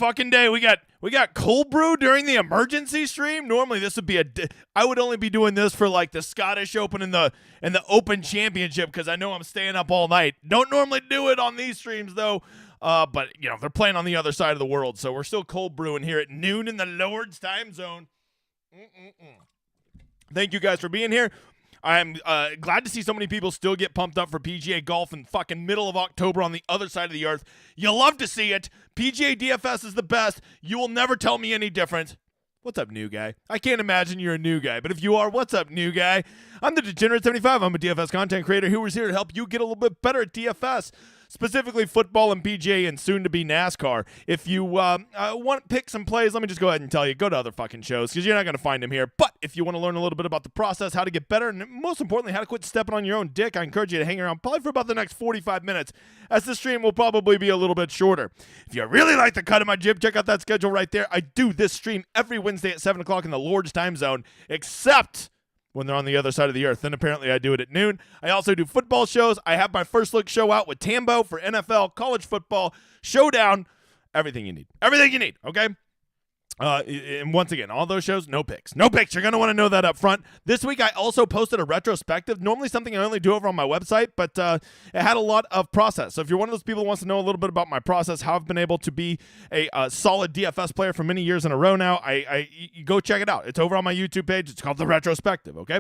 fucking day. We got cold brew during the emergency stream. Normally this would be I would only be doing this for like the Scottish Open and the Open Championship because I know I'm staying up all night. Don't normally do it on these streams though. But they're playing on the other side of the world, so we're still cold brewing here at noon in the Lord's time zone. Thank you guys for being here. I'm glad to see so many people still get pumped up for PGA golf in fucking middle of October on the other side of the earth. You love to see it. PGA DFS is the best. You will never tell me any different. What's up, new guy? I can't imagine you're a new guy, but if you are, what's up, new guy? I'm the Degenerate75. I'm a DFS content creator who is here to help you get a little bit better at DFS, specifically football and PGA and soon to be NASCAR. If you want to pick some plays, let me just go ahead and tell you, go to other fucking shows because you're not going to find them here. But if you want to learn a little bit about the process, how to get better, and most importantly, how to quit stepping on your own dick, I encourage you to hang around probably for about the next 45 minutes as the stream will probably be a little bit shorter. If you really like the cut of my jib, check out that schedule right there. I do this stream every Wednesday at 7 o'clock in the Lord's time zone, except when they're on the other side of the earth. Then apparently I do it at noon. I also do football shows. I have my first look show out with Tambo for NFL, college football, showdown, everything you need. Everything you need, okay? And once again, all those shows, no picks. No picks. You're going to want to know that up front. This week, I also posted a retrospective. Normally something I only do over on my website, but it had a lot of process. So if you're one of those people who wants to know a little bit about my process, how I've been able to be a solid DFS player for many years in a row now, you go check it out. It's over on my YouTube page. It's called The Retrospective, okay?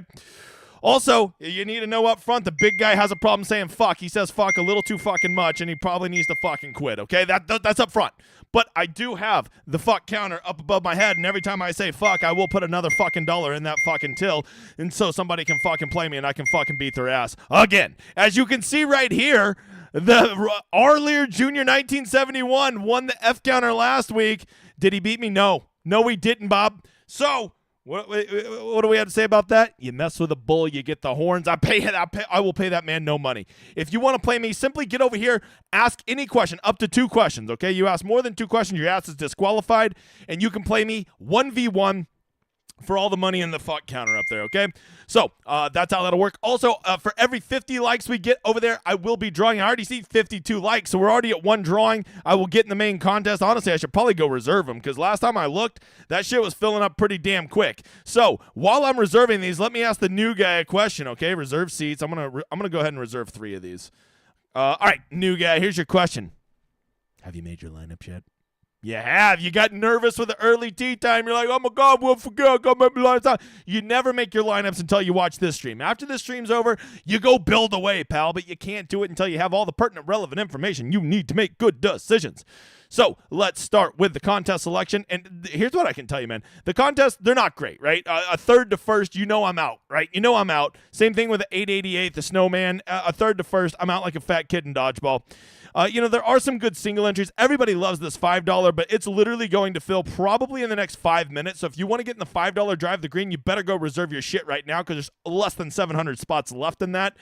Also, you need to know up front, the big guy has a problem saying fuck. He says fuck a little too fucking much, and he probably needs to fucking quit, okay? That's up front. But I do have the fuck counter up above my head, and every time I say fuck, I will put another fucking dollar in that fucking till, and so somebody can fucking play me, and I can fucking beat their ass. Again, as you can see right here, the Arlear Jr. 1971 won the F counter last week. Did he beat me? No. No, he didn't, Bob. So what do we have to say about that? You mess with a bull, you get the horns. I will pay that man no money. If you want to play me, simply get over here, ask any question, up to 2 questions, okay? You ask more than 2 questions, your ass is disqualified, and you can play me 1v1 for all the money in the fuck counter up there, okay? So that's how that'll work. Also, for every 50 likes we get over there, I will be drawing. I already see 52 likes, so we're already at 1 drawing. I will get in the main contest. Honestly, I should probably go reserve them because last time I looked, that shit was filling up pretty damn quick. So while I'm reserving these, let me ask the new guy a question, okay? Reserve seats. I'm gonna go ahead and reserve 3 of these. All right, new guy, here's your question. Have you made your lineup yet? You have. You got nervous with the early tee time. You're like, oh my God, we'll forget. I got my lineups. You never make your lineups until you watch this stream. After this stream's over, you go build away, pal, but you can't do it until you have all the pertinent, relevant information you need to make good decisions. So let's start with the contest selection. And here's what I can tell you, man. The contests, they're not great, right? A third to first, you know I'm out, right? You know I'm out. Same thing with the 888, the snowman. A third to first, I'm out like a fat kid in dodgeball. There are some good single entries. Everybody loves this $5, but it's literally going to fill probably in the next 5 minutes. So if you want to get in the $5 drive the green, you better go reserve your shit right now because there's less than 700 spots left in that.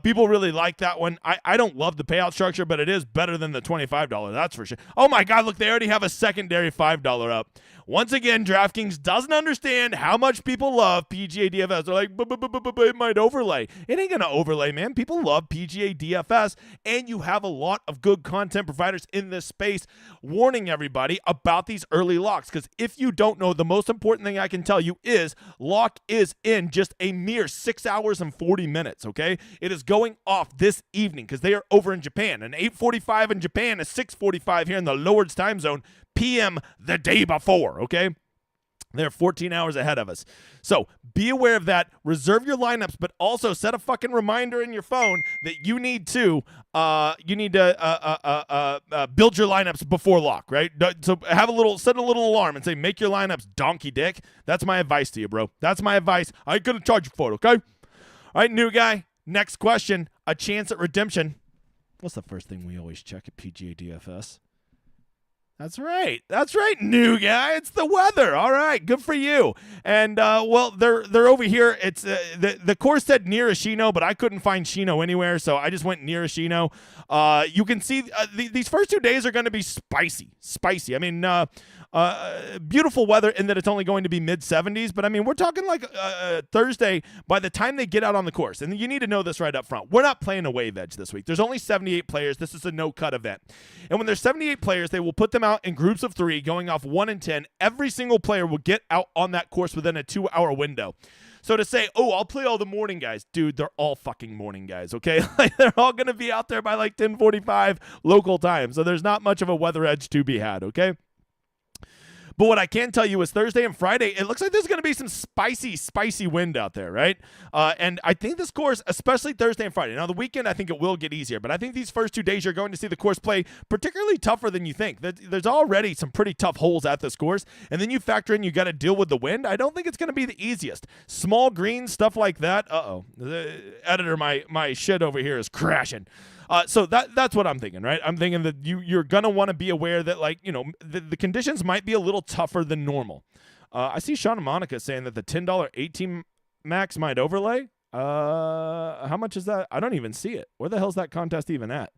People really like that one. I don't love the payout structure, but it is better than the $25. That's for sure. Oh my God, look, they already have a secondary $5 up. Once again, DraftKings doesn't understand how much people love PGA DFS. They're like, it might overlay. It ain't going to overlay, man. People love PGA DFS, and you have a lot of good content providers in this space warning everybody about these early locks. Because if you don't know, the most important thing I can tell you is lock is in just a mere 6 hours and 40 minutes, okay? It is going off this evening because they are over in Japan. An 8:45 in Japan, a 6:45 here in the Lord's time zone, PM the day before, okay? They're 14 hours ahead of us. So be aware of that. Reserve your lineups, but also set a fucking reminder in your phone that you need to build your lineups before lock, right? So set a little alarm and say, make your lineups, donkey dick. That's my advice to you, bro. That's my advice. I ain't gonna charge you for it, okay? All right, new guy. Next question. A chance at redemption. What's the first thing we always check at PGA DFS? That's right. That's right, new guy. It's the weather. All right, good for you. And they're over here. It's the course said near Ashino, but I couldn't find Shino anywhere, so I just went near Ashino. You can see these first 2 days are going to be spicy. I mean, Beautiful weather in that it's only going to be mid-70s, but I mean, we're talking like Thursday by the time they get out on the course. And you need to know this right up front. We're not playing a wave edge this week. There's only 78 players. This is a no-cut event. And when there's 78 players, they will put them out in groups of 3 going off 1 and 10. Every single player will get out on that course within a 2-hour window. So to say, oh, I'll play all the morning guys. Dude, they're all fucking morning guys, okay? Like, they're all going to be out there by like 10:45 local time. So there's not much of a weather edge to be had, okay? But what I can tell you is Thursday and Friday, it looks like there's going to be some spicy wind out there, right? And I think this course, especially Thursday and Friday. Now, the weekend, I think it will get easier. But I think these first 2 days, you're going to see the course play particularly tougher than you think. There's already some pretty tough holes at this course. And then you factor in you got to deal with the wind. I don't think it's going to be the easiest. Small greens, stuff like that. Uh-oh. The editor, my shit over here is crashing. So that's what I'm thinking, right? I'm thinking that you're going to want to be aware that, like, you know, the conditions might be a little tougher than normal. I see Sean and Monica saying that the $10 18 max might overlay. How much is that? I don't even see it. Where the hell's that contest even at?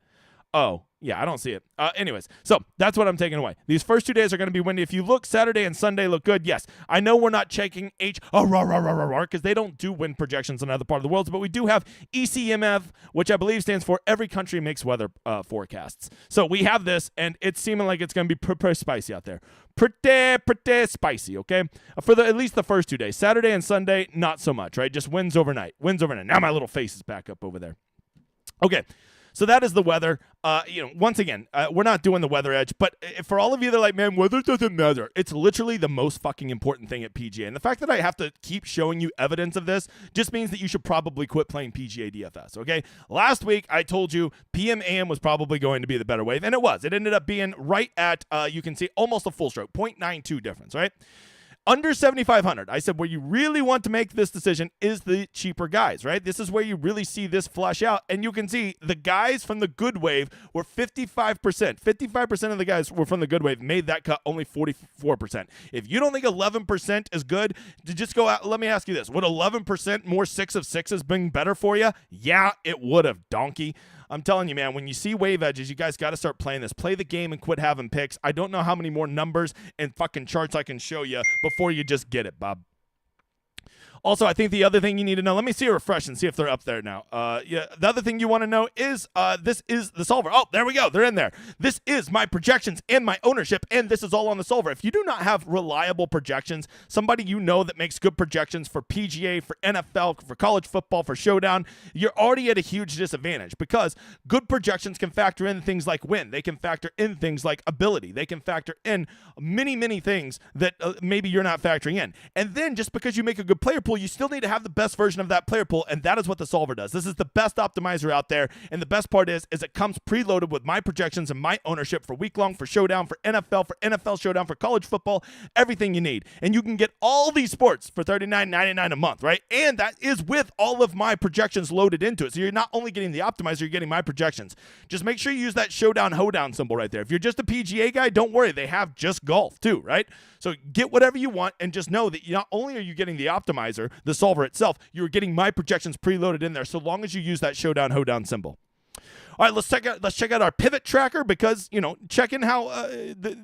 Oh, yeah, I don't see it. Anyways, so that's what I'm taking away. These first 2 days are going to be windy. If you look, Saturday and Sunday look good. Yes, I know we're not checking because they don't do wind projections in other part of the world, but we do have ECMF, which I believe stands for Every Country Makes Weather Forecasts. So we have this, and it's seeming like it's going to be pretty spicy out there. Pretty spicy, okay? For at least the first 2 days. Saturday and Sunday, not so much, right? Just winds overnight. Now my little face is back up over there. Okay. So that is the weather. Once again, we're not doing the weather edge, but for all of you that are like, man, weather doesn't matter. It's literally the most fucking important thing at PGA. And the fact that I have to keep showing you evidence of this just means that you should probably quit playing PGA DFS, okay? Last week, I told you PM AM was probably going to be the better wave, and it was. It ended up being right at, you can see, almost a full stroke, 0.92 difference, right? Under 7,500, I said where you really want to make this decision is the cheaper guys, right? This is where you really see this flush out. And you can see the guys from the good wave were 55%. 55% of the guys were from the good wave, made that cut only 44%. If you don't think 11% is good, to just go out, let me ask you this. Would 11% more 6 of 6s been better for you? Yeah, it would have, donkey. I'm telling you, man, when you see wave edges, you guys got to start playing this. Play the game and quit having picks. I don't know how many more numbers and fucking charts I can show you before you just get it, Bob. Also, I think the other thing you need to know, let me see a refresh and see if they're up there now. The other thing you want to know is this is the solver. Oh, there we go. They're in there. This is my projections and my ownership, and this is all on the solver. If you do not have reliable projections, somebody you know that makes good projections for PGA, for NFL, for college football, for Showdown, you're already at a huge disadvantage because good projections can factor in things like win. They can factor in things like ability. They can factor in many things that maybe you're not factoring in. And then just because you make a good player pool, you still need to have the best version of that player pool, and that is what the solver does. This is the best optimizer out there, and the best part is it comes preloaded with my projections and my ownership for week long, for Showdown, for NFL Showdown, for college football, everything you need. And you can get all these sports for $39.99 a month, right? And that is with all of my projections loaded into it. So you're not only getting the optimizer, you're getting my projections. Just make sure you use that Showdown Hoedown symbol right there. If you're just a PGA guy, don't worry. They have just golf too, right? So get whatever you want and just know that not only are you getting the optimizer, the solver itself, you're getting my projections preloaded in there so long as you use that Showdown Hoedown symbol. All right, let's check out our pivot tracker because, checking how the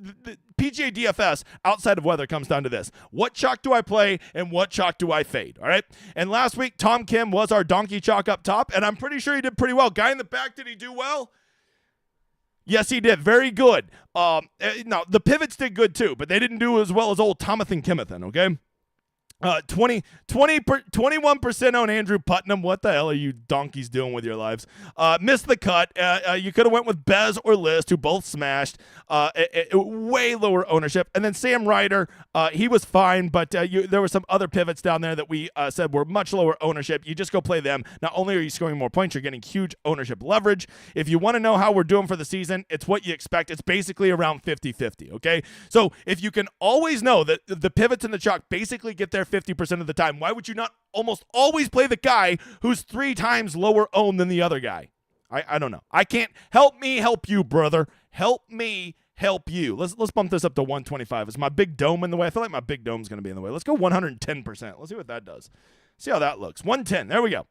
PGA DFS outside of weather comes down to this. What chalk do I play and what chalk do I fade, all right? And last week, Tom Kim was our donkey chalk up top, and I'm pretty sure he did pretty well. Guy in the back, did he do well? Yes, he did. Very good. No, the pivots did good too, but they didn't do as well as old Tomathan Kimathan, okay? 21% on Andrew Putnam. What the hell are you donkeys doing with your lives? Missed the cut. You could have went with Bez or List, who both smashed. Way lower ownership. And then Sam Ryder, he was fine, but there were some other pivots down there that we said were much lower ownership. You just go play them. Not only are you scoring more points, you're getting huge ownership leverage. If you want to know how we're doing for the season, it's what you expect. It's basically around 50-50, okay? So if you can always know that the pivots and the chalk basically get there 50% of the time, why would you not almost always play the guy who's 3 times lower owned than the other guy? I don't know. I can't. Help me help you, brother. Help me help you. Let's bump this up to 125. Is my big dome in the way? I feel like my big dome's going to be in the way. Let's go 110%. Let's see what that does. See how that looks. 110. There we go.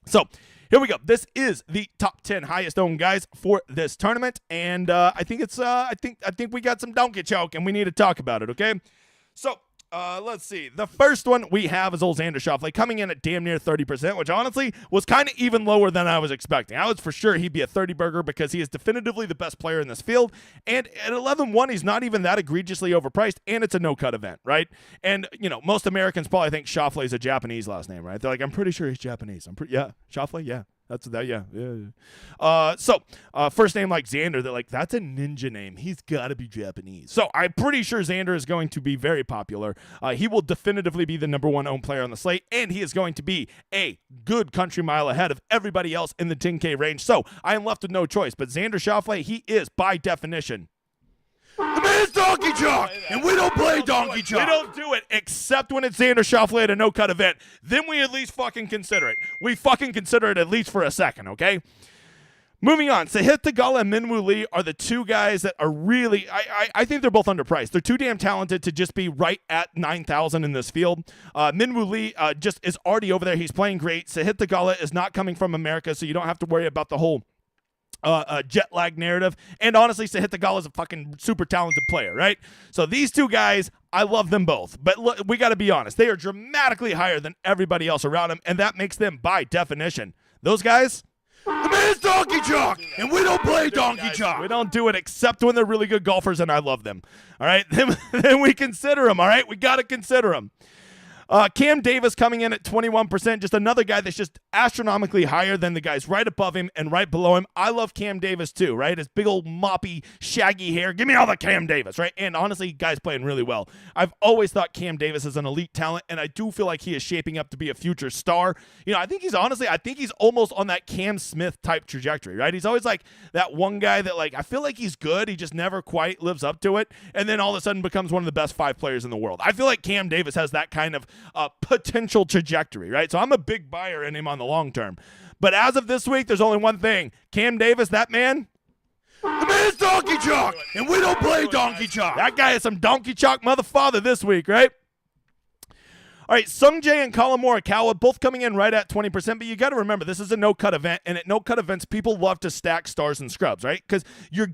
So here we go. This is the top 10 highest owned guys for this tournament, and I think it's I think we got some donkey choke, and we need to talk about it. Okay, so. Let's see. The first one we have is old Xander Schauffele coming in at damn near 30%, which honestly was kind of even lower than I was expecting. I was for sure he'd be a 30 burger because he is definitively the best player in this field. And at 11-1, he's not even that egregiously overpriced, and it's a no-cut event, right? And, you know, most Americans probably think Schauffele is a Japanese last name, right? They're like, I'm pretty sure he's Japanese. Yeah, Schauffele, yeah. That's that, yeah. First name like Xander, they're like, that's a ninja name. He's got to be Japanese. So I'm pretty sure Xander is going to be very popular. He will definitively be the number one owned player on the slate, and he is going to be a good country mile ahead of everybody else in the 10K range. So I am left with no choice. But Xander Schauffele, he is by definition the man's donkey jock, and we don't play donkey jock. We don't do it except when it's Xander Schauffele at a no-cut event. Then we at least fucking consider it. We fucking consider it at least for a second, okay? Moving on, Sahith Theegala and Minwoo Lee are the two guys that are really, I think they're both underpriced. They're too damn talented to just be right at 9,000 in this field. Minwoo Lee just is already over there. He's playing great. Sahith Theegala is not coming from America, so you don't have to worry about the whole jet lag narrative. And honestly, Sahith Theegala is a fucking super talented player, right? So these two guys, I love them both. But look, we got to be honest. They are dramatically higher than everybody else around them, and that makes them, by definition, those guys, the man's donkey jock, and we don't play donkey jock. We don't do it except when they're really good golfers, and I love them. All right? Then we consider them, all right? We got to consider them. Cam Davis coming in at 21%, just another guy that's just astronomically higher than the guys right above him and right below him. I love Cam Davis too, right? His big old moppy, shaggy hair. Give me all the Cam Davis, right? And honestly, guy's playing really well. I've always thought Cam Davis is an elite talent, and I do feel like he is shaping up to be a future star. You know, I think he's almost on that Cam Smith type trajectory, right? He's always like that one guy that, like, I feel like he's good. He just never quite lives up to it, and then all of a sudden becomes one of the best 5 players in the world. I feel like Cam Davis has that kind of potential trajectory, right? So I'm a big buyer in him on the long term. But as of this week, there's only one thing. Cam Davis, that man, the man's donkey jock, and we don't play donkey jock. That guy is some donkey jock motherfather this week, right? All right, Sung Jae and Colin Morikawa both coming in right at 20%, but you got to remember, this is a no-cut event, and at no-cut events, people love to stack stars and scrubs, right? Because your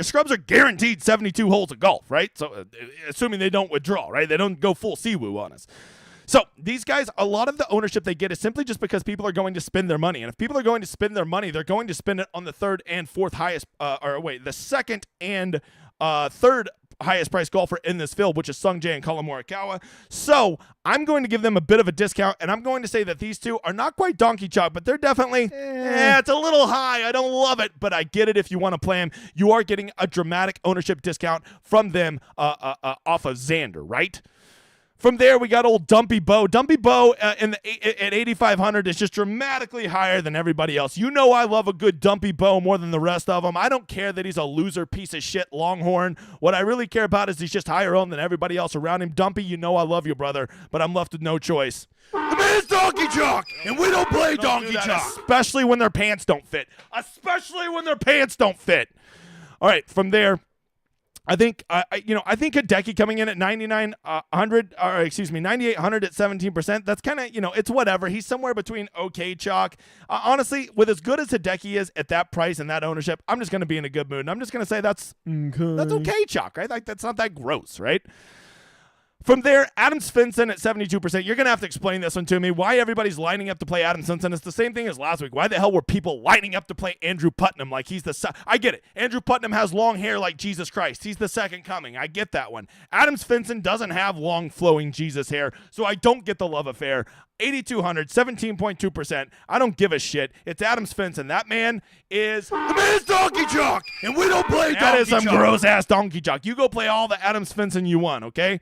scrubs are guaranteed 72 holes of golf, right? So assuming they don't withdraw, right? They don't go full Siwoo on us. So these guys, a lot of the ownership they get is simply just because people are going to spend their money. And if people are going to spend their money, they're going to spend it on the third and fourth highest, the second and third highest priced golfer in this field, which is Sung Jae and Colin Morikawa. So I'm going to give them a bit of a discount, and I'm going to say that these two are not quite donkey chalk, but they're definitely, it's a little high. I don't love it, but I get it if you want to play them. You are getting a dramatic ownership discount from them off of Xander, right? From there, we got old Dumpy Bo. Dumpy Bo at 8,500 is just dramatically higher than everybody else. You know I love a good Dumpy Bo more than the rest of them. I don't care that he's a loser piece of shit Longhorn. What I really care about is he's just higher owned than everybody else around him. Dumpy, you know I love you, brother, but I'm left with no choice. The man's donkey jock, and we don't play donkey jock. Especially when their pants don't fit. Especially when their pants don't fit. All right, from there, I think Hideki coming in at 9,800 at 17%. That's kind of, it's whatever. He's somewhere between okay chalk. Honestly, with as good as Hideki is at that price and that ownership, I'm just going to be in a good mood. And I'm just going to say that's okay chalk, right? Like, that's not that gross, right? From there, Adam Svensson at 72%. You're going to have to explain this one to me. Why everybody's lining up to play Adam Svensson? It's the same thing as last week. Why the hell were people lining up to play Andrew Putnam like he's I get it. Andrew Putnam has long hair like Jesus Christ. He's the second coming. I get that one. Adam Svensson doesn't have long flowing Jesus hair, so I don't get the love affair. 8,200, 17.2%. I don't give a shit. It's Adam Svensson. That man is the man's donkey jock, and we don't play donkey jock. That is some gross-ass donkey jock. You go play all the Adam Svensson you want, okay?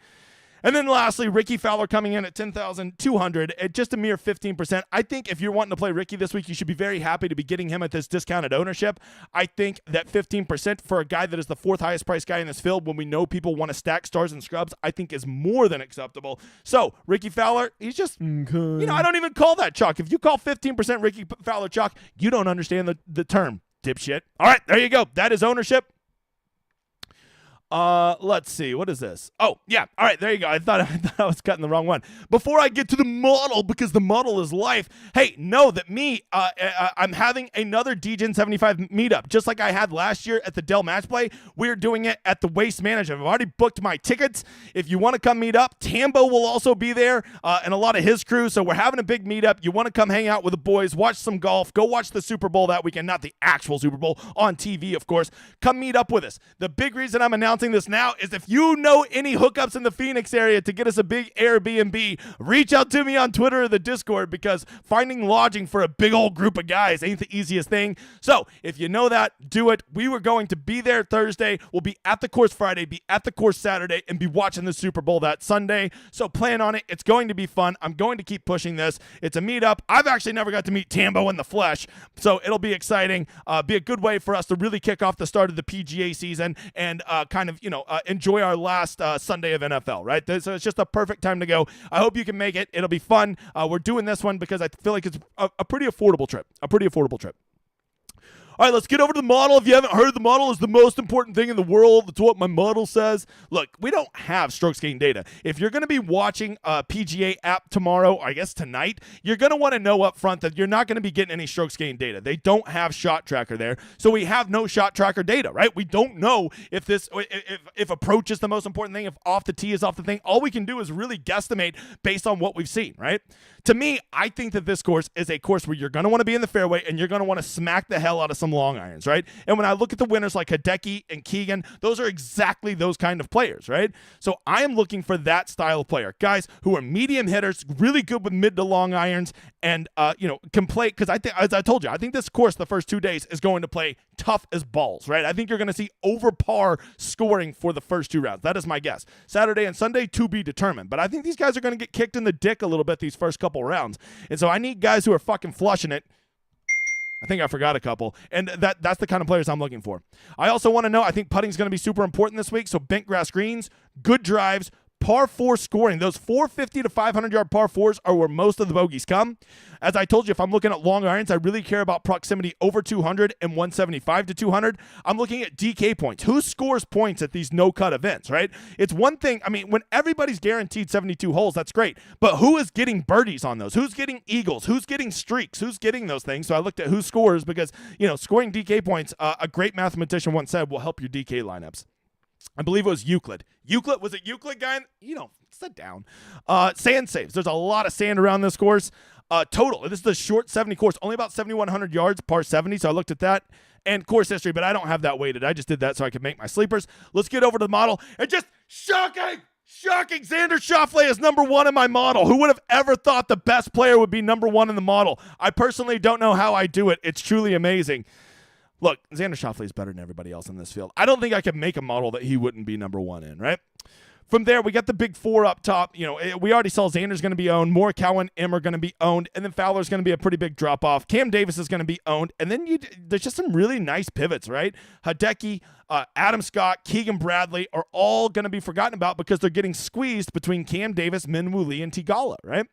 And then lastly, Rickie Fowler coming in at 10,200 at just a mere 15%. I think if you're wanting to play Rickie this week, you should be very happy to be getting him at this discounted ownership. I think that 15% for a guy that is the fourth highest priced guy in this field when we know people want to stack stars and scrubs, I think is more than acceptable. So Rickie Fowler, he's just, I don't even call that chalk. If you call 15% Rickie Fowler chalk, you don't understand the term, dipshit. All right, there you go. That is ownership. Let's see. What is this? Oh, yeah. All right, there you go. I thought I was cutting the wrong one. Before I get to the model, because the model is life, hey, know that I'm having another DGen 75 meetup, just like I had last year at the Dell Match Play. We're doing it at the Waste Management. I've already booked my tickets. If you want to come meet up, Tambo will also be there, and a lot of his crew. So we're having a big meetup. You want to come hang out with the boys, watch some golf, go watch the Super Bowl that weekend, not the actual Super Bowl, on TV, of course. Come meet up with us. The big reason I'm announcing this now is if you know any hookups in the Phoenix area to get us a big Airbnb, reach out to me on Twitter or the Discord, because finding lodging for a big old group of guys ain't the easiest thing. So if you know that, do it. We were going to be there Thursday. We'll be at the course Friday, be at the course Saturday, and be watching the Super Bowl that Sunday. So plan on it. It's going to be fun. I'm going to keep pushing this. It's a meetup. I've actually never got to meet Tambo in the flesh, so it'll be exciting. Be a good way for us to really kick off the start of the PGA season and kind of, enjoy our last Sunday of NFL, right? So it's just a perfect time to go. I hope you can make it. It'll be fun. We're doing this one because I feel like it's a pretty affordable trip. All right, let's get over to the model. If you haven't heard, the model is the most important thing in the world. That's what my model says. Look, we don't have strokes gained data. If you're going to be watching a PGA app tomorrow, or I guess tonight, you're going to want to know up front that you're not going to be getting any strokes gained data. They don't have shot tracker there, so we have no shot tracker data, right? We don't know if approach is the most important thing, if off the tee is off the thing. All we can do is really guesstimate based on what we've seen, right? To me, I think that this course is a course where you're going to want to be in the fairway and you're going to want to smack the hell out of some long irons, right? And when I look at the winners like Hideki and Keegan, those are exactly those kind of players, right? So I am looking for that style of player. Guys who are medium hitters, really good with mid to long irons, and can play, because I think, as I told you, I think this course the first 2 days is going to play tough as balls, right? I think you're going to see over par scoring for the first 2 rounds. That is my guess. Saturday and Sunday to be determined, but I think these guys are going to get kicked in the dick a little bit these first couple rounds, and so I need guys who are fucking flushing it. I think I forgot a couple, and that's the kind of players I'm looking for. I also want to know, I think putting is going to be super important this week, so bent grass greens, good drives, par 4 scoring. Those 450 to 500-yard par 4s are where most of the bogeys come. As I told you, if I'm looking at long irons, I really care about proximity over 200 and 175 to 200. I'm looking at DK points. Who scores points at these no-cut events, right? It's one thing, I mean, when everybody's guaranteed 72 holes, that's great. But who is getting birdies on those? Who's getting eagles? Who's getting streaks? Who's getting those things? So I looked at who scores because, scoring DK points, a great mathematician once said, will help your DK lineups. I believe it was Euclid. Was it Euclid, guy? Sit down. Sand saves. There's a lot of sand around this course. Total. This is a short 70 course, only about 7,100 yards, par 70. So I looked at that and course history, but I don't have that weighted. I just did that so I could make my sleepers. Let's get over to the model. And just shocking, Xander Schauffele is number 1 in my model. Who would have ever thought the best player would be number 1 in the model? I personally don't know how I do it. It's truly amazing. Look, Xander Schauffele is better than everybody else in this field. I don't think I could make a model that he wouldn't be number 1 in, right? From there, we got the big 4 up top. We already saw Xander's going to be owned. Morikawa and Im are going to be owned. And then Fowler's going to be a pretty big drop-off. Cam Davis is going to be owned. And then there's just some really nice pivots, right? Hideki, Adam Scott, Keegan Bradley are all going to be forgotten about because they're getting squeezed between Cam Davis, Minwoo Lee, and Tigala, right?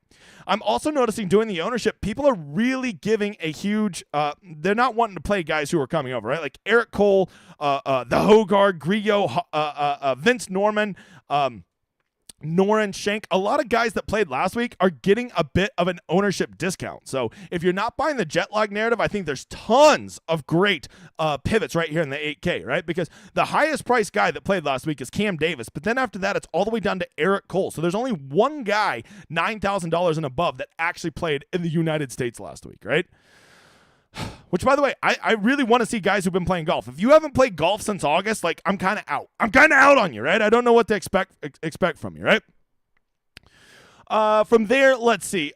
I'm also noticing doing the ownership, people are really giving a huge they're not wanting to play guys who are coming over, right? Like Eric Cole, the Hogard, Grillo, Vince Norman, Noren Shank, a lot of guys that played last week are getting a bit of an ownership discount. So if you're not buying the jet lag narrative, I think there's tons of great pivots right here in the 8K, right? Because the highest priced guy that played last week is Cam Davis, but then after that, it's all the way down to Eric Cole. So there's only one guy, $9,000 and above, that actually played in the United States last week, right? Which, by the way, I really want to see guys who've been playing golf. If you haven't played golf since August, like, I'm kind of out. I'm kind of out on you, right? I don't know what to expect from you, right? From there, let's see.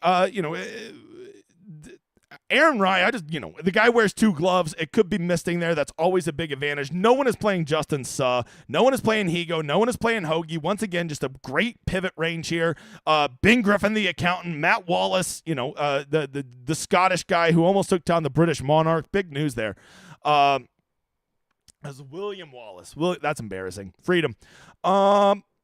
Aaron Rai, the guy wears 2 gloves. It could be misting there. That's always a big advantage. No one is playing Justin Suh. No one is playing Higo. No one is playing Hoagie. Once again, just a great pivot range here. Bing Griffin, the accountant. Matt Wallace, the Scottish guy who almost took down the British Monarch. Big news there. As William Wallace. That's embarrassing. Freedom.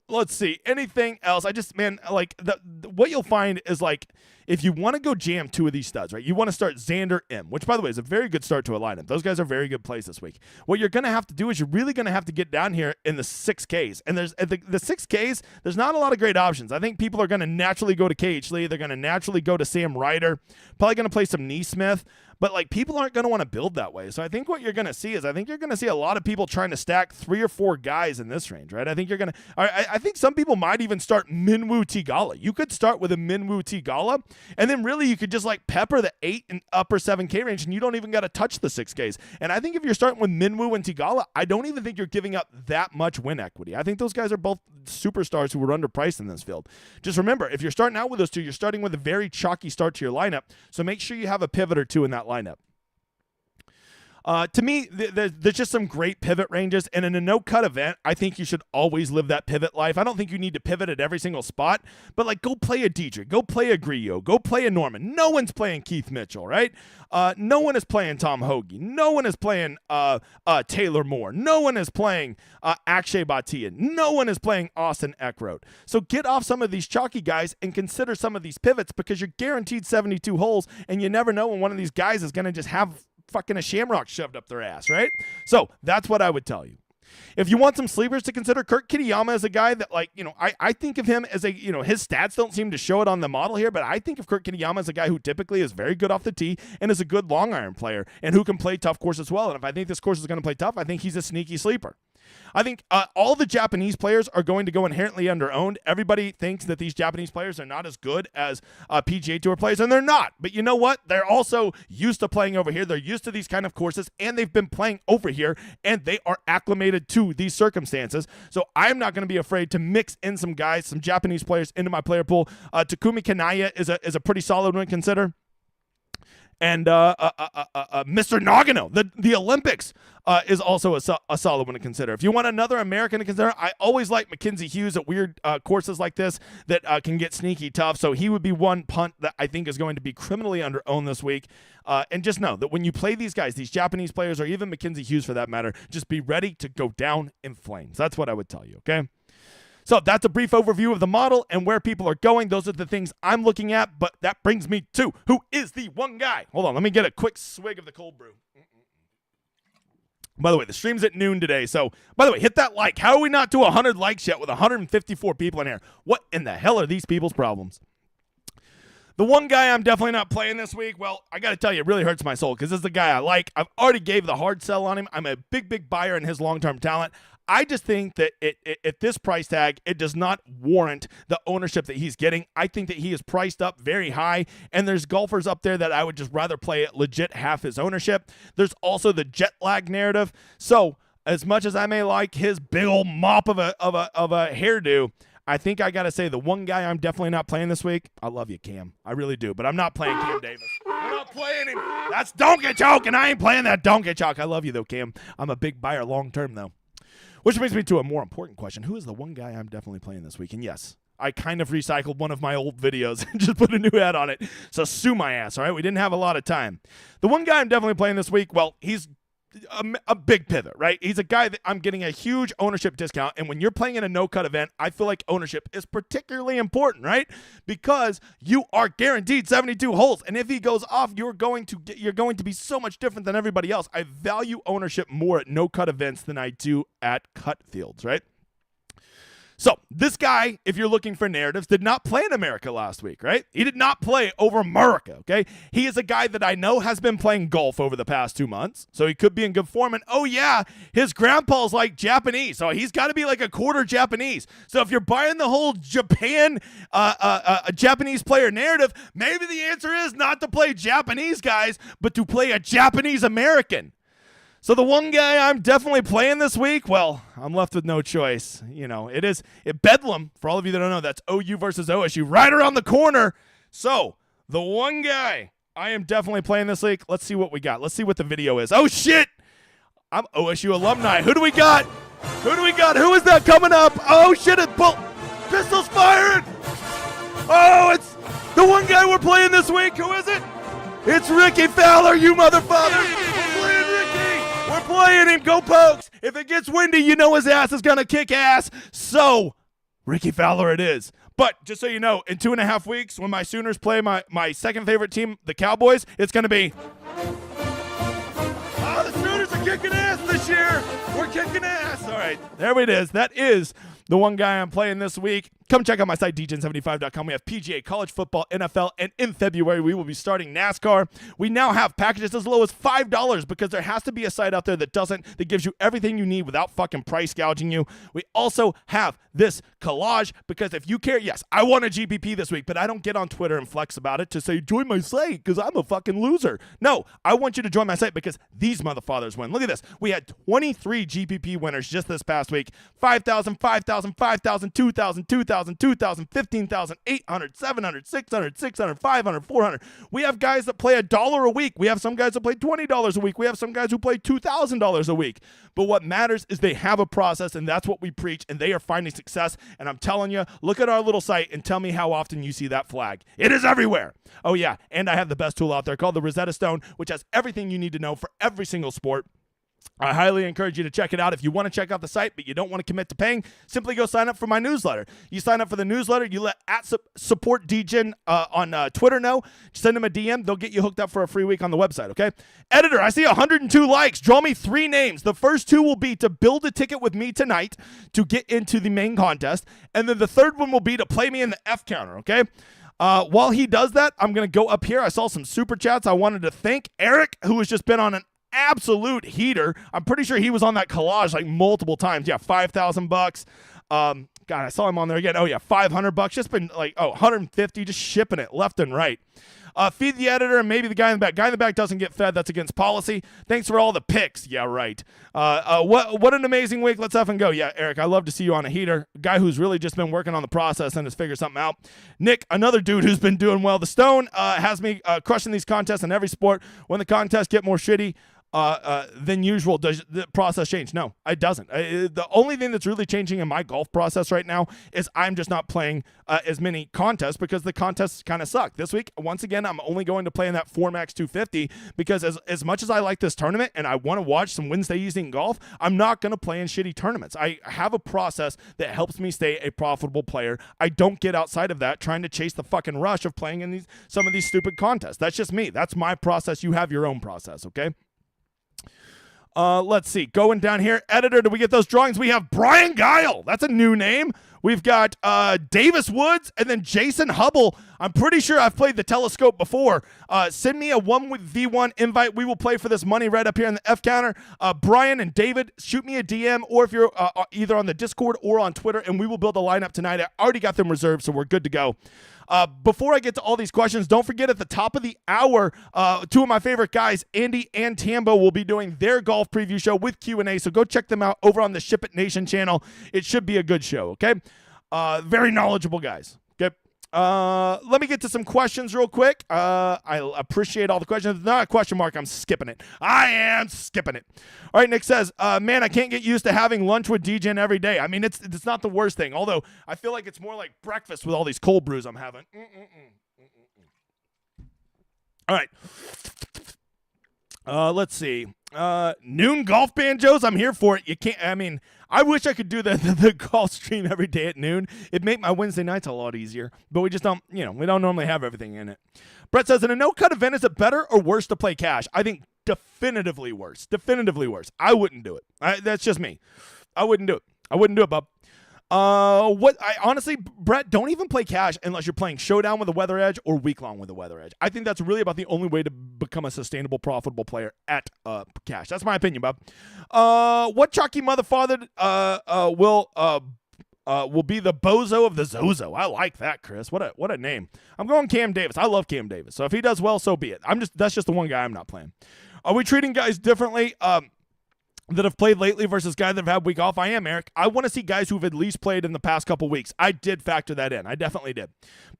Let's see. Anything else? What you'll find is like, if you want to go jam two of these studs, right? You want to start Xander M, which, by the way, is a very good start to a lineup. Those guys are very good plays this week. What you're going to have to do is you're really going to have to get down here in the 6Ks. And there's the 6Ks, there's not a lot of great options. I think people are going to naturally go to KH Lee. They're going to naturally go to Sam Ryder. Probably going to play some Neesmith. But, like, people aren't going to want to build that way. So I think what you're going to see is a lot of people trying to stack 3 or 4 guys in this range, right? I think I think some people might even start Minwoo Tigala. You could start with a Minwoo Tigala, and then really you could just, like, pepper the 8 and upper 7K range, and you don't even got to touch the 6Ks. And I think if you're starting with Minwoo and Tigala, I don't even think you're giving up that much win equity. I think those guys are both superstars who were underpriced in this field. Just remember, if you're starting out with those two, you're starting with a very chalky start to your lineup, so make sure you have a pivot or two in that lineup. To me, there's just some great pivot ranges, and in a no-cut event, I think you should always live that pivot life. I don't think you need to pivot at every single spot, but like go play a Dietrich, go play a Grillo, go play a Norman. No one's playing Keith Mitchell, right? No one is playing Tom Hoagie. No one is playing Taylor Moore. No one is playing Akshay Bhatia. No one is playing Austin Eckroat. So get off some of these chalky guys and consider some of these pivots, because you're guaranteed 72 holes, and you never know when one of these guys is going to just have fucking a shamrock shoved up their ass, right? So that's what I would tell you. If you want some sleepers to consider, Kurt Kitayama is a guy that, like, I think of him as his stats don't seem to show it on the model here, but I think of Kurt Kitayama as a guy who typically is very good off the tee and is a good long iron player and who can play tough course as well. And if I think this course is going to play tough, I think he's a sneaky sleeper. I think all the Japanese players are going to go inherently underowned. Everybody thinks that these Japanese players are not as good as PGA Tour players, and they're not. But you know what? They're also used to playing over here. They're used to these kind of courses, and they've been playing over here, and they are acclimated to these circumstances. So I'm not going to be afraid to mix in some guys, some Japanese players into my player pool. Takumi Kanaya is a pretty solid one to consider. And Mr. Nagano, the Olympics, is also a solid one to consider. If you want another American to consider, I always like Mackenzie Hughes at weird courses like this that can get sneaky tough. So he would be one punt that I think is going to be criminally underowned this week. And just know that when you play these guys, these Japanese players, or even Mackenzie Hughes for that matter, just be ready to go down in flames. That's what I would tell you, okay? So that's a brief overview of the model and where people are going. Those are the things I'm looking at, but that brings me to who is the one guy. Hold on, let me get a quick swig of the cold brew. By the way, the stream's at noon today, so, by the way, hit that like. How are we not to 100 likes yet with 154 people in here? What in the hell are these people's problems? The one guy I'm definitely not playing this week, well, I got to tell you, it really hurts my soul because this is the guy I like. I've already gave the hard sell on him. I'm a big buyer in his long-term talent. I just think that at this price tag, it does not warrant the ownership that he's getting. I think that he is priced up very high, and there's golfers up there that I would just rather play at legit half his ownership. There's also the jet lag narrative. So as much as I may like his big old mop of a hairdo, I think I got to say the one guy I'm definitely not playing this week, I love you, Cam. I really do, but I'm not playing Cam Davis. I'm not playing him. That's Donkey Chalk, and I ain't playing that Donkey Chalk. I love you, though, Cam. I'm a big buyer long-term, though. Which brings me to a more important question. Who is the one guy I'm definitely playing this week? And yes, I kind of recycled one of my old videos and just put a new ad on it. So sue my ass, all right? We didn't have a lot of time. The one guy I'm definitely playing this week, well, he's a big pivot, right? He's a guy that I'm getting a huge ownership discount, and when you're playing in a no-cut event, I feel like ownership is particularly important, right? Because you are guaranteed 72 holes, and if he goes off, you're going to be so much different than everybody else. I value ownership more at no-cut events than I do at cut fields, right? So this guy, if you're looking for narratives, did not play in America last week, right? He did not play over America, okay? He is a guy that I know has been playing golf over the past 2 months, so he could be in good form. And, oh, yeah, his grandpa's like Japanese, so he's got to be like a quarter Japanese. So if you're buying the whole Japan, a Japanese player narrative, maybe the answer is not to play Japanese guys, but to play a Japanese American. So the one guy I'm definitely playing this week, well, I'm left with no choice. You know, it is Bedlam. For all of you that don't know, that's OU versus OSU right around the corner. So the one guy I am definitely playing this week. Let's see what we got. Let's see what the video is. Oh, shit. I'm OSU alumni. Who do we got? Who is that coming up? Oh, shit. Pistols fired. Oh, it's the one guy we're playing this week. Who is it? It's Rickie Fowler, you motherfucker. We're playing him. Go Pokes. If it gets windy, you know his ass is going to kick ass. So, Rickie Fowler it is. But just so you know, in 2.5 weeks, when my Sooners play my second favorite team, the Cowboys, it's going to be... Oh, the Sooners are kicking ass this year. We're kicking ass. All right, there it is. That is the one guy I'm playing this week. Come check out my site, dgen75.com. We have PGA, college football, NFL, and in February, we will be starting NASCAR. We now have packages as low as $5 because there has to be a site out there that gives you everything you need without fucking price gouging you. We also have this collage because if you care, yes, I won a GPP this week, but I don't get on Twitter and flex about it to say, join my site because I'm a fucking loser. No, I want you to join my site because these motherfathers win. Look at this. We had 23 GPP winners just this past week. 5,000, 5,000, 5,000, 2,000, 2,000, 2,000, 15,000, 800, 700, 600, 600, 500, 400. We have guys that play $1 a week. We have some guys that play $20 a week. We have some guys who play $2,000 a week. But what matters is they have a process, and that's what we preach, and they are finding success. And I'm telling you, look at our little site and tell me how often you see that flag. It is everywhere. Oh, yeah, and I have the best tool out there called the Rosetta Stone, which has everything you need to know for every single sport. I highly encourage you to check it out. If you want to check out the site, but you don't want to commit to paying, simply go sign up for my newsletter. You sign up for the newsletter, you let @supportdgen on Twitter know. Send them a DM. They'll get you hooked up for a free week on the website, okay? Editor, I see 102 likes. Draw me 3 names. The first 2 will be to build a ticket with me tonight to get into the main contest, and then the third one will be to play me in the F counter, okay? While he does that, I'm going to go up here. I saw some super chats. I wanted to thank Eric, who has just been on an absolute heater. I'm pretty sure he was on that collage like multiple times. Yeah, $5,000. God, I saw him on there again. Oh yeah, $500. Just been like 150, just shipping it left and right. Feed the editor and maybe the guy in the back. Guy in the back doesn't get fed. That's against policy. Thanks for all the picks. Yeah, right. What an amazing week. Let's up and go. Yeah, Eric, I love to see you on a heater. A guy who's really just been working on the process and has figured something out. Nick, another dude who's been doing well. The Stone has me crushing these contests in every sport. When the contests get more shitty than usual, does the process change? No, it doesn't. The only thing that's really changing in my golf process right now is I'm just not playing as many contests because the contests kind of suck. This week, once again, I'm only going to play in that 4max 250 because as much as I like this tournament and I want to watch some Wednesday evening golf, I'm not going to play in shitty tournaments. I have a process that helps me stay a profitable player. I don't get outside of that trying to chase the fucking rush of playing in some of these stupid contests. That's just me. That's my process. You have your own process, okay? Let's see. Going down here. Editor, do we get those drawings? We have Brian Guile. That's a new name. We've got Davis Woods and then Jason Hubble. I'm pretty sure I've played the Telescope before. Send me a 1v1 invite. We will play for this money right up here in the F counter. Brian and David, shoot me a DM, or if you're either on the Discord or on Twitter, and we will build a lineup tonight. I already got them reserved, so we're good to go. Before I get to all these questions, don't forget at the top of the hour, 2 of my favorite guys, Andy and Tambo, will be doing their golf preview show with Q&A, so go check them out over on the Ship It Nation channel. It should be a good show, okay? Very knowledgeable guys, okay? Let me get to some questions real quick. I appreciate all the questions. If it's not a question mark, I'm skipping it. I am skipping it. All right, Nick says, man, I can't get used to having lunch with DGen every day. I mean, it's not the worst thing, although I feel like it's more like breakfast with all these cold brews I'm having. All right. Let's see. Noon golf banjos. I'm here for it. You can't, I mean, I wish I could do the golf stream every day at noon. It'd make my Wednesday nights a lot easier, but we just don't, we don't normally have everything in it. Brett says, in a no-cut event, is it better or worse to play cash? I think definitively worse. Definitively worse. I wouldn't do it. That's just me. I wouldn't do it, bub. Honestly, Brett, don't even play cash unless you're playing Showdown with a Weather Edge or Week Long with a Weather Edge. I think that's really about the only way to become a sustainable, profitable player at cash. That's my opinion, bub. What chalky motherfather will be the bozo of the ZOZO? I like that, Chris. What a name. I'm going Cam Davis. I love Cam Davis. So if he does well, so be it. That's just the one guy I'm not playing. Are we treating guys differently? That have played lately versus guys that have had week off? I am, Eric. I want to see guys who've at least played in the past couple weeks. I did factor that in. I definitely did.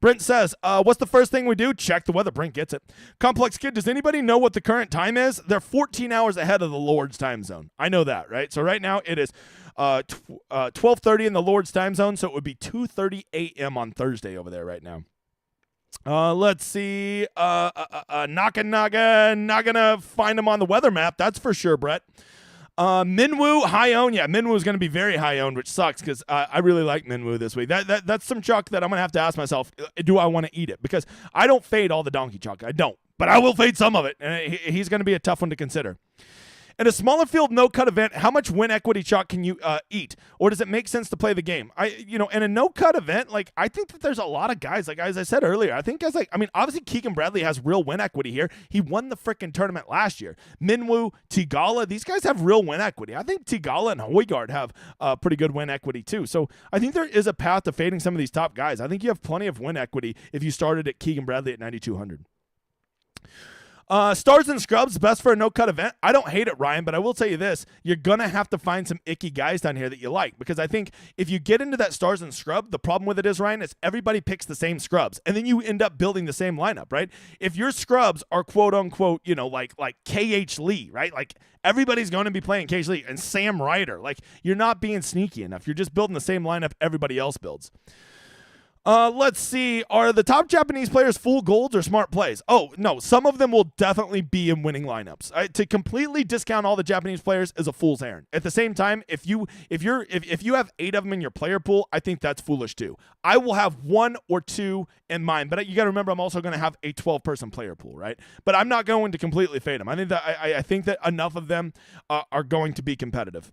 Brent says, what's the first thing we do? Check the weather. Brent gets it. Complex Kid, does anybody know what the current time is? They're 14 hours ahead of the Lord's time zone. I know that, right? So right now it is 12:30 in the Lord's time zone, so it would be 2:30 a.m. on Thursday over there right now. Let's see. Not gonna find them on the weather map. That's for sure, Brett. Minwoo high owned. Yeah, Minwoo is going to be very high owned, which sucks because I really like Minwoo this week. That's some chalk that I'm going to have to ask myself, do I want to eat it? Because I don't fade all the donkey chalk. I don't. But I will fade some of it. And he's going to be a tough one to consider. In a smaller field no-cut event, how much win equity chalk can you eat? Or does it make sense to play the game? In a no-cut event, like, I think that there's a lot of guys, like, as I said earlier, I think guys like, obviously Keegan Bradley has real win equity here. He won the freaking tournament last year. Minwoo, Tigala, these guys have real win equity. I think Tigala and Højgaard have pretty good win equity too. So I think there is a path to fading some of these top guys. I think you have plenty of win equity if you started at Keegan Bradley at 9,200. Stars and scrubs, best for a no-cut event. I don't hate it, Ryan, but I will tell you this. You're going to have to find some icky guys down here that you like, because I think if you get into that stars and scrub, the problem with it is, Ryan, is everybody picks the same scrubs, and then you end up building the same lineup, right? If your scrubs are quote-unquote, like K.H. Lee, right? Like, everybody's going to be playing K.H. Lee and Sam Ryder. Like, you're not being sneaky enough. You're just building the same lineup everybody else builds. Let's see. Are the top Japanese players full golds or smart plays? Oh, no. Some of them will definitely be in winning lineups. To completely discount all the Japanese players is a fool's errand. At the same time, if you have 8 of them in your player pool, I think that's foolish too. I will have 1 or 2 in mind, but you got to remember I'm also going to have a 12-person player pool, right? But I'm not going to completely fade them. I think that enough of them are going to be competitive.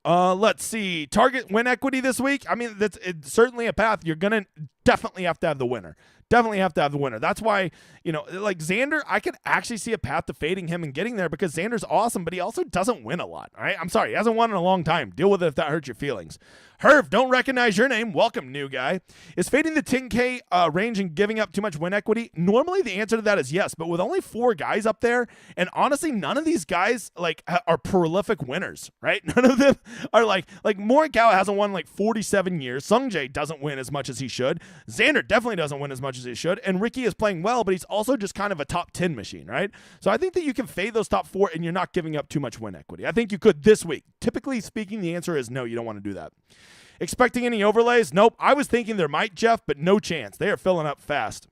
Let's see. Target win equity this week. It's certainly a path. You're going to definitely have to have the winner. That's why, like Xander, I could actually see a path to fading him and getting there because Xander's awesome, but he also doesn't win a lot. All right. I'm sorry. He hasn't won in a long time. Deal with it if that hurts your feelings. Herv, don't recognize your name. Welcome, new guy. Is fading the 10K range and giving up too much win equity? Normally the answer to that is yes, but with only 4 guys up there, and honestly, none of these guys are prolific winners, right? None of them are like Morikawa hasn't won 47 years. Sungjae doesn't win as much as he should. Xander definitely doesn't win as much as he should, and Rickie is playing well, but he's also just kind of a top 10 machine, right? So I think that you can fade those top 4 and you're not giving up too much win equity. I think you could this week. Typically speaking, the answer is no, you don't want to do that. Expecting any overlays? Nope. I was thinking there might, Jeff, but no chance. They are filling up fast.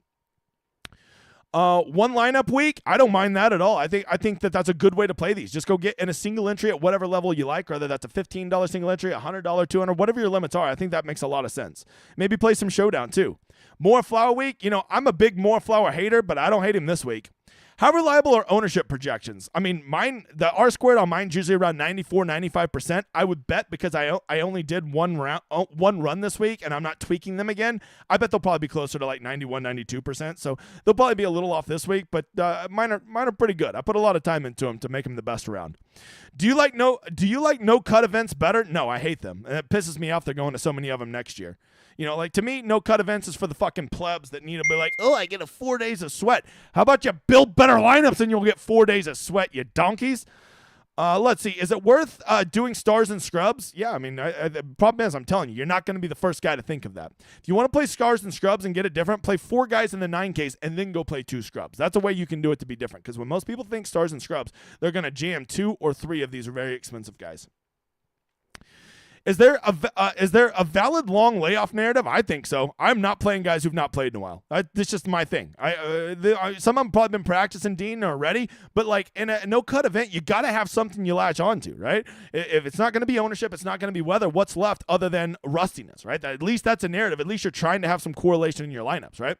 One lineup week? I don't mind that at all. I think that that's a good way to play these. Just go get in a single entry at whatever level you like, whether that's a $15 single entry, $100, $200, whatever your limits are. I think that makes a lot of sense. Maybe play some showdown too. More Flower week? I'm a big More Flower hater, but I don't hate him this week. How reliable are ownership projections? The R squared on mine's usually around 94, 95%. I would bet because I only did one run this week and I'm not tweaking them again. I bet they'll probably be closer to 91, 92%. So they'll probably be a little off this week, but mine are pretty good. I put a lot of time into them to make them the best around. Do you like no cut events better? No, I hate them. And it pisses me off they're going to so many of them next year. To me, no cut events is for the fucking plebs that need to be like, oh, I get 4 days of sweat. How about you build better lineups and you'll get 4 days of sweat, you donkeys? Let's see. Is it worth doing stars and scrubs? Yeah, the problem is, I'm telling you, you're not going to be the first guy to think of that. If you want to play stars and scrubs and get it different, play 4 guys in the 9Ks and then go play 2 scrubs. That's a way you can do it to be different, because when most people think stars and scrubs, they're going to jam 2 or 3 of these very expensive guys. Is there a valid long layoff narrative? I think so. I'm not playing guys who've not played in a while. That's just my thing. Some of them probably been practicing Dean already, but in a no-cut event, you got to have something you latch onto, right? If it's not going to be ownership, it's not going to be weather, what's left other than rustiness, right? At least that's a narrative. At least you're trying to have some correlation in your lineups, right?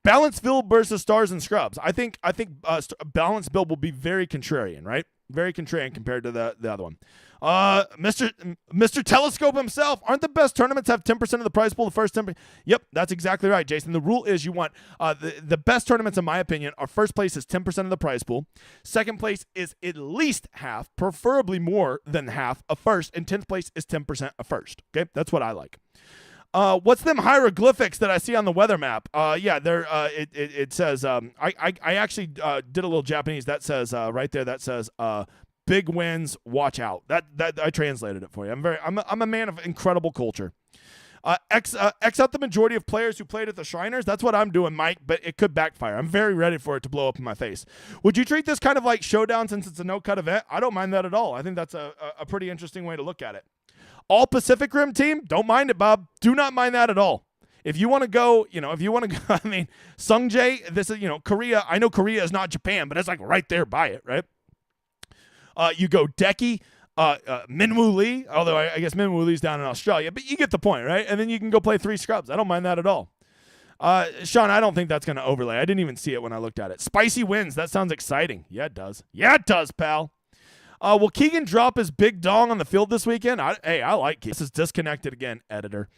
Balanced build versus stars and scrubs. I think balanced build will be very contrarian, right? Very contrarian compared to the other one. Mr. Telescope himself. Aren't the best tournaments have 10% of the prize pool the first 10%? Yep, that's exactly right, Jason. The rule is you want the best tournaments, in my opinion, are first place is 10% of the prize pool. Second place is at least half, preferably more than half of first, and 10th place is 10% of first. Okay, that's what I like. What's them hieroglyphics that I see on the weather map? It says, I actually did a little Japanese that says, right there, that says, big wins, watch out. That I translated it for you. I'm a man of incredible culture. X out the majority of players who played at the Shriners. That's what I'm doing, Mike, but it could backfire. I'm very ready for it to blow up in my face. Would you treat this kind of like showdown since it's a no-cut event? I don't mind that at all. I think that's a pretty interesting way to look at it. All Pacific Rim team, don't mind it, Bob. Do not mind that at all. If you want to go, Sungjae, this is, Korea. I know Korea is not Japan, but it's right there by it, right? You go Decky, Minwoo Lee, although I guess Minwoo Lee's down in Australia, but you get the point, right? And then you can go play 3 scrubs. I don't mind that at all. Sean, I don't think that's going to overlay. I didn't even see it when I looked at it. Spicy wins. That sounds exciting. Yeah, it does. Yeah, it does, pal. Will Keegan drop his big dong on the field this weekend? I like Keegan. This is disconnected again, editor.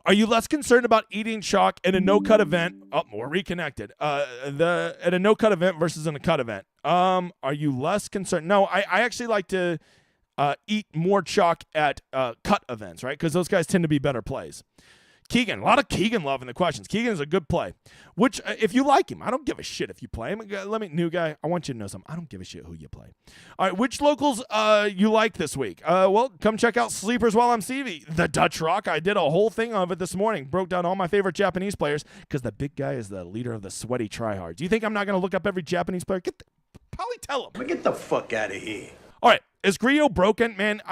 Are you less concerned about eating chalk in a no-cut event? Oh, we're reconnected. At a no-cut event versus in a cut event. Are you less concerned? No, I actually like to eat more chalk at cut events, right? Because those guys tend to be better plays. Keegan, a lot of Keegan love in the questions. Keegan is a good play. Which, if you like him, I don't give a shit if you play him. New guy, I want you to know something. I don't give a shit who you play. All right, which locals you like this week? Well, come check out Sleepers While I'm Stevie. The Dutch Rock. I did a whole thing of it this morning. Broke down all my favorite Japanese players because the big guy is the leader of the sweaty tryhards. Do you think I'm not going to look up every Japanese player? Probably tell him. Get the fuck out of here. All right. Is Griot broken? Man,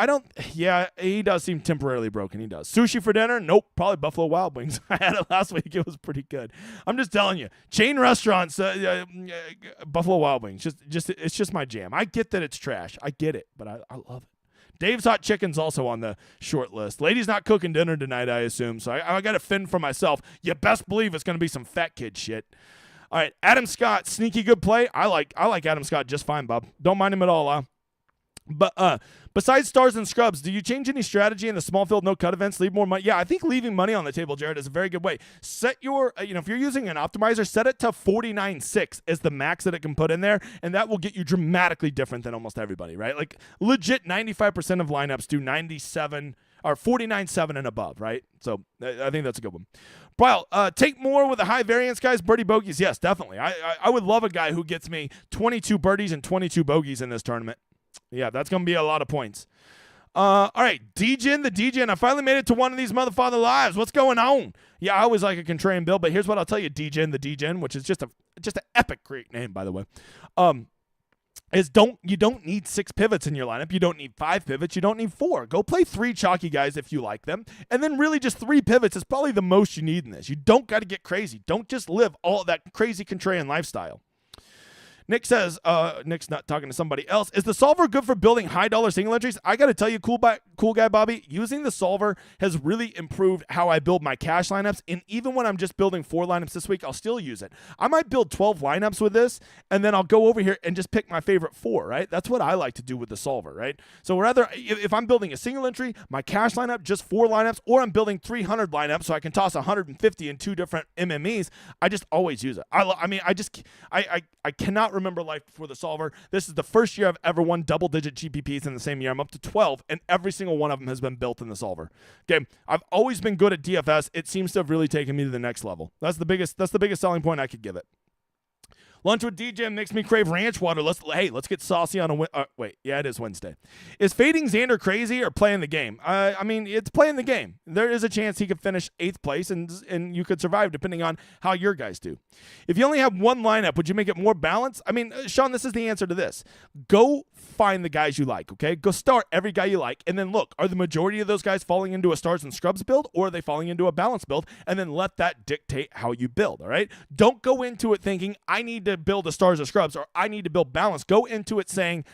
yeah, he does seem temporarily broken. He does. Sushi for dinner? Nope. Probably Buffalo Wild Wings. I had it last week. It was pretty good. I'm just telling you. Chain restaurants, Buffalo Wild Wings. It's just my jam. I get that it's trash. I get it, but I love it. Dave's Hot Chicken's also on the short list. Lady's not cooking dinner tonight, I assume, so I got to fend for myself. You best believe it's going to be some fat kid shit. All right, Adam Scott, sneaky good play. I like Adam Scott just fine, Bob. Don't mind him at all, But besides stars and scrubs, do you change any strategy in the small field no cut events? Leave more money. Yeah, I think leaving money on the table, Jared, is a very good way. Set your, if you're using an optimizer, set it to 49.6 as the max that it can put in there, and that will get you dramatically different than almost everybody, right? Like legit 95% of lineups do 97 or 49.7 and above, right? So I think that's a good one. Brian, take more with the high variance guys, birdie bogeys. Yes, definitely. I would love a guy who gets me 22 birdies and 22 bogeys in this tournament. Yeah, that's going to be a lot of points. All right, DJin, the DJin. I finally made it to one of these motherfather lives. What's going on? Yeah, I always like a contrarian build, but here's what I'll tell you, DJin, the DJin, which is just an epic great name, by the way. You don't need 6 pivots in your lineup. You don't need 5 pivots. You don't need 4. Go play 3 chalky guys if you like them. And then really just 3 pivots is probably the most you need in this. You don't got to get crazy. Don't just live all that crazy contrarian lifestyle. Nick says, Nick's not talking to somebody else. Is the solver good for building high-dollar single entries? I got to tell you, cool guy Bobby, using the solver has really improved how I build my cash lineups. And even when I'm just building 4 lineups this week, I'll still use it. I might build 12 lineups with this, and then I'll go over here and just pick my favorite 4, right? That's what I like to do with the solver, right? So rather, if I'm building a single entry, my cash lineup, just 4 lineups, or I'm building 300 lineups so I can toss 150 in 2 different MMEs, I just always use it. I cannot remember life before the solver. This is the first year I've ever won double-digit GPPs in the same year. I'm up to 12, and every single one of them has been built in the solver. Okay, I've always been good at DFS. It seems to have really taken me to the next level. That's the biggest selling point I could give it. Lunch with DJ makes me crave ranch water. Let's get saucy on a it is Wednesday. Is fading Xander crazy or playing the game? It's playing the game. There is a chance he could finish 8th place and you could survive depending on how your guys do. If you only have one lineup, would you make it more balanced? Sean, this is the answer to this. Go find the guys you like, okay? Go start every guy you like, and then look, are the majority of those guys falling into a stars and scrubs build, or are they falling into a balance build? And then let that dictate how you build, all right? Don't go into it thinking, I need to build a stars or scrubs, or I need to build balance. Go into it saying,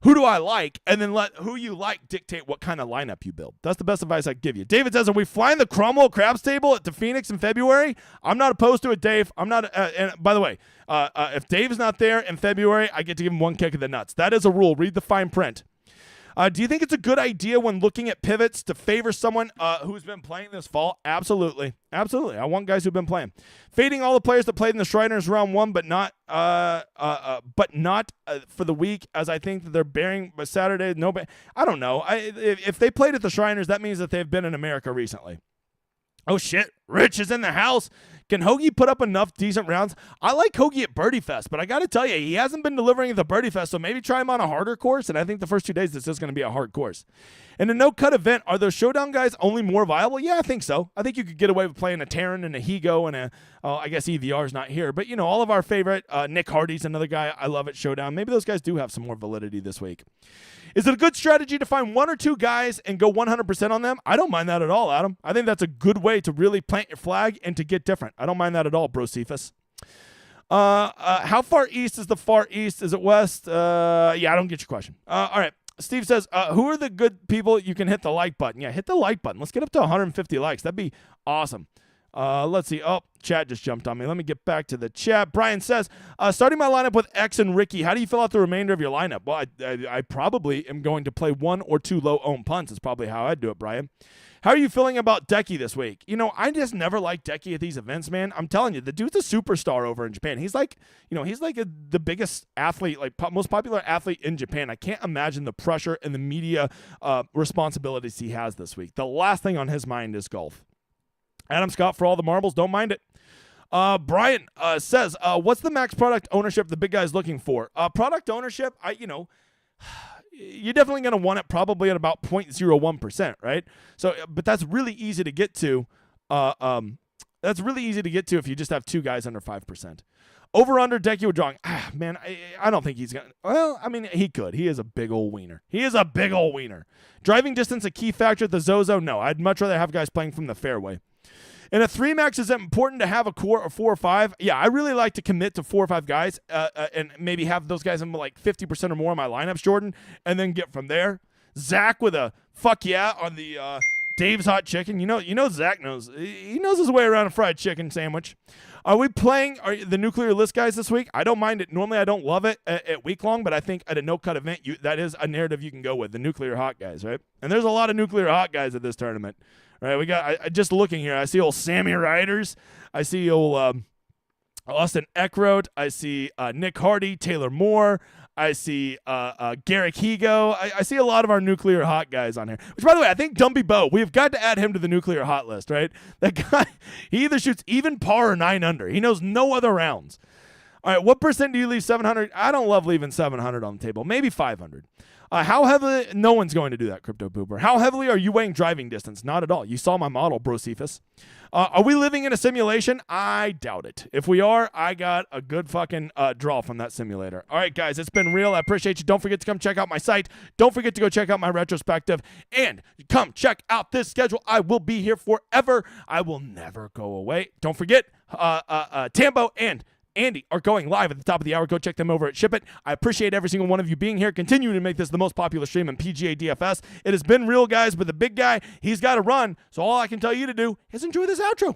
who do I like? And then let who you like dictate what kind of lineup you build. That's the best advice I can give you. David says, are we flying the Cromwell Crabs table to Phoenix in February? I'm not opposed to it, Dave. I'm not. And by the way, if Dave's not there in February, I get to give him one kick of the nuts. That is a rule. Read the fine print. Do you think it's a good idea when looking at pivots to favor someone who's been playing this fall? Absolutely. Absolutely. I want guys who've been playing. Fading all the players that played in the Shriners round 1, but not for the week, as I think that they're bearing by Saturday. I don't know. If they played at the Shriners, that means that they've been in America recently. Oh, shit. Rich is in the house. Can Hoagie put up enough decent rounds? I like Hoagie at Birdie Fest, but I got to tell you, he hasn't been delivering at the Birdie Fest, so maybe try him on a harder course, and I think the first 2 days this is going to be a hard course. In a no-cut event, are those showdown guys only more viable? Yeah, I think so. I think you could get away with playing a Terran and a Higo and I guess EVR's not here, but, all of our favorite, Nick Hardy's another guy I love at Showdown. Maybe those guys do have some more validity this week. Is it a good strategy to find 1 or 2 guys and go 100% on them? I don't mind that at all, Adam. I think that's a good way to really plant your flag and to get different. I don't mind that at all, bro Cephas. How far east is the far east? Is it west? Yeah, I don't get your question. All right. Steve says, who are the good people you can hit the like button? Yeah, hit the like button. Let's get up to 150 likes. That'd be awesome. Let's see. Oh, chat just jumped on me. Let me get back to the chat. Brian says, starting my lineup with X and Rickie, how do you fill out the remainder of your lineup? Well, I probably am going to play 1 or 2 low-owned punts. It's probably how I'd do it, Brian. How are you feeling about Decky this week? You know, I just never liked Decky at these events, man. I'm telling you, the dude's a superstar over in Japan. He's like, the biggest athlete, like most popular athlete in Japan. I can't imagine the pressure and the media responsibilities he has this week. The last thing on his mind is golf. Adam Scott, for all the marbles, don't mind it. Brian says, what's the max product ownership the big guy's looking for? Product ownership, you're definitely going to want it probably at about 0.01%, right? So, but that's really easy to get to. That's really easy to get to if you just have 2 guys under 5%. Over under Decky withdrawing. Man, I don't think he's going to. Well, I mean, he could. He is a big old wiener. Driving distance a key factor at the ZOZO? No, I'd much rather have guys playing from the fairway. In a 3-max, is it important to have a core of 4 or 5? Yeah, I really like to commit to 4 or 5 guys and maybe have those guys in like 50% or more of my lineups, Jordan, and then get from there. Zach with a fuck yeah on the Dave's Hot Chicken. You know Zach knows. He knows his way around a fried chicken sandwich. Are we playing the nuclear list guys this week? I don't mind it. Normally, I don't love it at week long, but I think at a no-cut event, that is a narrative you can go with, the nuclear hot guys, right? And there's a lot of nuclear hot guys at this tournament. All right, we got. I just looking here. I see old Sammy Riders. I see old Austin Eckroat. I see Nick Hardy, Taylor Moore. I see Garrick Higo. I see a lot of our nuclear hot guys on here. Which, by the way, I think Dumpy Bo. We've got to add him to the nuclear hot list, right? That guy. He either shoots even par or 9 under. He knows no other rounds. All right, what percent do you leave 700? I don't love leaving 700 on the table. Maybe 500. How heavily? No one's going to do that, Crypto Pooper. How heavily are you weighing driving distance? Not at all. You saw my model, Bro Cephas. Are we living in a simulation? I doubt it. If we are, I got a good fucking draw from that simulator. All right, guys, it's been real. I appreciate you. Don't forget to come check out my site. Don't forget to go check out my retrospective. And come check out this schedule. I will be here forever. I will never go away. Don't forget, Tambo and Andy are going live at the top of the hour. Go check them over at Ship It. I appreciate every single one of you being here, continuing to make this the most popular stream in PGA DFS. It has been real, guys, but the big guy, he's got to run. So all I can tell you to do is enjoy this outro.